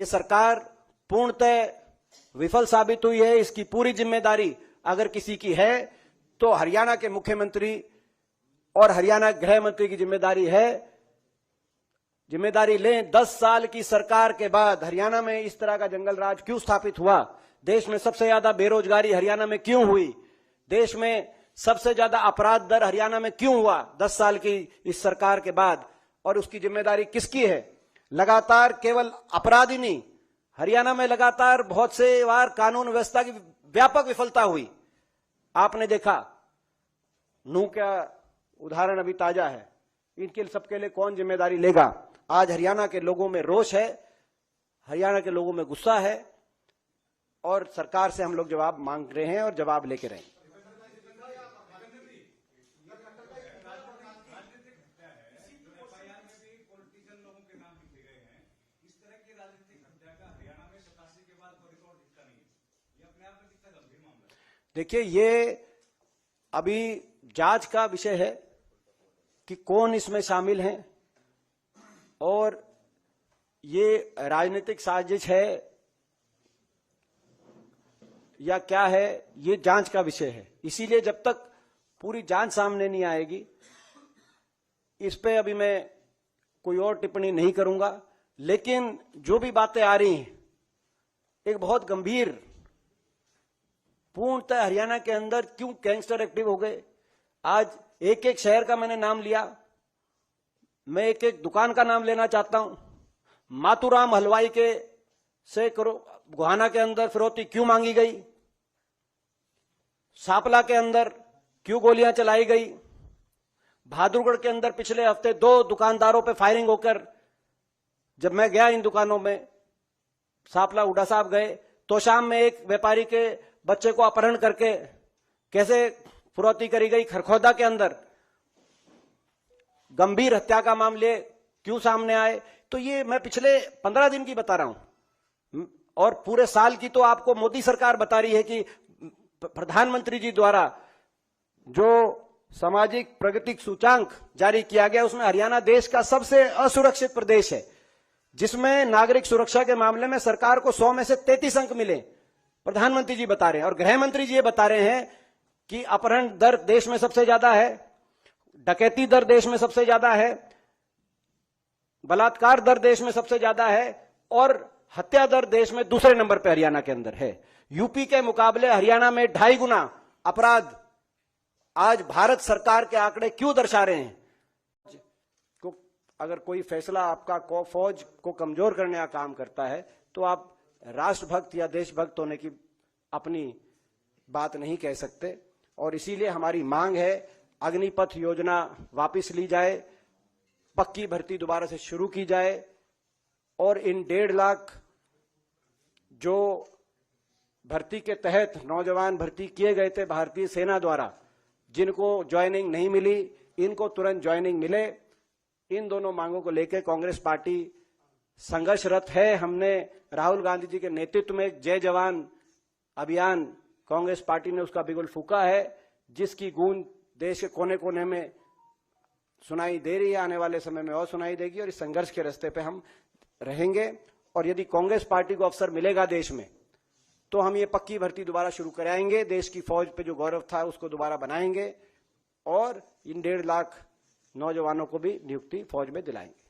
ये सरकार पूर्णतः विफल साबित हुई है। इसकी पूरी जिम्मेदारी अगर किसी की है तो हरियाणा के मुख्यमंत्री और हरियाणा गृह मंत्री की जिम्मेदारी है। जिम्मेदारी लें। 10 साल की सरकार के बाद हरियाणा में इस तरह का जंगल राज क्यों स्थापित हुआ? देश में सबसे ज्यादा बेरोजगारी हरियाणा में क्यों हुई? देश में सबसे ज्यादा अपराध दर हरियाणा में क्यों हुआ 10 साल की इस सरकार के बाद? और उसकी जिम्मेदारी किसकी है? लगातार केवल अपराध ही नहीं, हरियाणा में लगातार बहुत से बार कानून व्यवस्था की व्यापक विफलता हुई। आपने देखा, नूह का उदाहरण अभी ताजा है। इनके सबके लिए कौन जिम्मेदारी लेगा? आज हरियाणा के लोगों में रोष है, हरियाणा के लोगों में गुस्सा है और सरकार से हम लोग जवाब मांग रहे हैं और जवाब लेके रहे हैं। देखिए, ये अभी जांच का विषय है कि कौन इसमें शामिल हैं और ये राजनीतिक साजिश है या क्या है, ये जांच का विषय है। इसीलिए जब तक पूरी जांच सामने नहीं आएगी इस पे अभी मैं कोई और टिप्पणी नहीं करूंगा। लेकिन जो भी बातें आ रही हैं, एक बहुत गंभीर, पूर्णतः हरियाणा के अंदर क्यों गैंगस्टर एक्टिव हो गए। आज एक एक शहर का मैंने नाम लिया, मैं एक एक दुकान का नाम लेना चाहता हूं। मातूराम हलवाई के से गोहाना के अंदर फिरौती क्यों मांगी गई? सापला के अंदर क्यों गोलियां चलाई गई? बहादुरगढ़ के अंदर पिछले हफ्ते 2 दुकानदारों पे फायरिंग होकर, जब मैं गया इन दुकानों में, सापला हुडा साहब गए तो शाम में एक व्यापारी के बच्चे को अपहरण करके कैसे फिरौती करी गई। खरखौदा के अंदर गंभीर हत्या का मामले क्यों सामने आए? तो ये मैं पिछले 15 दिन की बता रहा हूं और पूरे साल की तो आपको मोदी सरकार बता रही है कि प्रधानमंत्री जी द्वारा जो सामाजिक प्रगति सूचांक जारी किया गया उसमें हरियाणा देश का सबसे असुरक्षित प्रदेश है, जिसमें नागरिक सुरक्षा के मामले में सरकार को 100 में से 33 अंक मिले। प्रधानमंत्री जी बता रहे हैं और गृह मंत्री जी ये बता रहे हैं कि अपहरण दर देश में सबसे ज्यादा है, डकैती दर देश में सबसे ज्यादा है, बलात्कार दर देश में सबसे ज्यादा है और हत्या दर देश में दूसरे नंबर पर हरियाणा के अंदर है। यूपी के मुकाबले हरियाणा में 2.5 गुना अपराध आज भारत सरकार के आंकड़े क्यों दर्शा रहे हैं? अगर कोई फैसला आपका फौज को कमजोर करने का काम करता है तो आप राष्ट्रभक्त या देशभक्त होने की अपनी बात नहीं कह सकते। और इसीलिए हमारी मांग है अग्निपथ योजना वापस ली जाए, पक्की भर्ती दोबारा से शुरू की जाए और इन 1.5 लाख जो भर्ती के तहत नौजवान भर्ती किए गए थे भारतीय सेना द्वारा, जिनको ज्वाइनिंग नहीं मिली, इनको तुरंत ज्वाइनिंग मिले। इन दोनों मांगों को लेकर कांग्रेस पार्टी संघर्षरत है। हमने राहुल गांधी जी के नेतृत्व में जय जवान अभियान, कांग्रेस पार्टी ने उसका बिगुल फूंका है, जिसकी गूंज देश के कोने कोने में सुनाई दे रही है, आने वाले समय में और सुनाई देगी। और इस संघर्ष के रास्ते पे हम रहेंगे और यदि कांग्रेस पार्टी को अवसर मिलेगा देश में तो हम ये पक्की भर्ती दोबारा शुरू कराएंगे, देश की फौज पे जो गौरव था उसको दोबारा बनाएंगे और इन 1.5 लाख नौजवानों को भी नियुक्ति फौज में दिलाएंगे।